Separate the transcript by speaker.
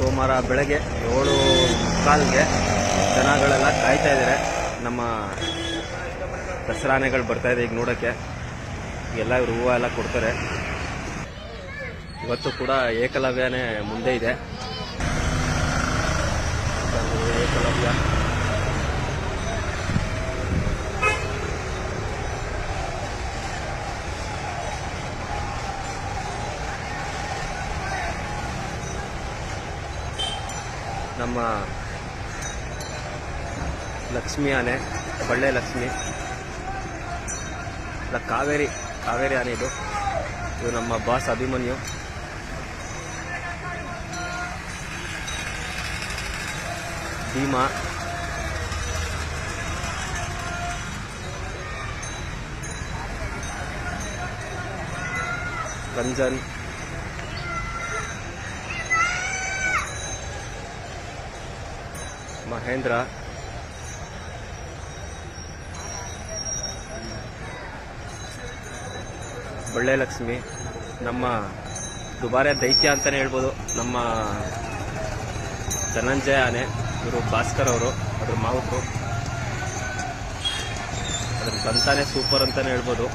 Speaker 1: ಸೋಮವಾರ ಬೆಳಗ್ಗೆ 7:15ಗೆ ಜನಗಳೆಲ್ಲ ಕಾಯ್ತಾ ಇದ್ದಾರೆ. ನಮ್ಮ ದಸರಾನೆಗಳು ಬರ್ತಾಯಿದೆ ಈಗ ನೋಡೋಕ್ಕೆ. ಎಲ್ಲ ಇವರು ಹೂವು ಎಲ್ಲ ಕೊಡ್ತಾರೆ. ಇವತ್ತು ಕೂಡ ಏಕಲವ್ಯನೇ ಮುಂದೆ ಇದೆ. ಏಕಲವ್ಯ ನಮ್ಮ ಲಕ್ಷ್ಮಿ ಆನೆ, ಬಳ್ಳೆ ಲಕ್ಷ್ಮಿ, ಕಾವೇರಿ ಆನೆ ಇದು ನಮ್ಮ ಬಾಸ್ ಅಭಿಮನ್ಯು. ಭೀಮಾ, ರಂಜನ್, ಮಹೇಂದ್ರ, ಬಳ್ಳೆ ಲಕ್ಷ್ಮಿ, ನಮ್ಮ ದುಬಾರೆ ದೈತ್ಯ ಅಂತಲೇ ಹೇಳ್ಬೋದು ನಮ್ಮ ಧನಂಜಯ ಆನೆ. ಇವರು ಭಾಸ್ಕರ್ ಅವರು, ಅದ್ರ ಮಾವುತರು. ಅದ್ರ ಬಂತಾನೆ ಸೂಪರ್ ಅಂತಲೇ ಹೇಳ್ಬೋದು.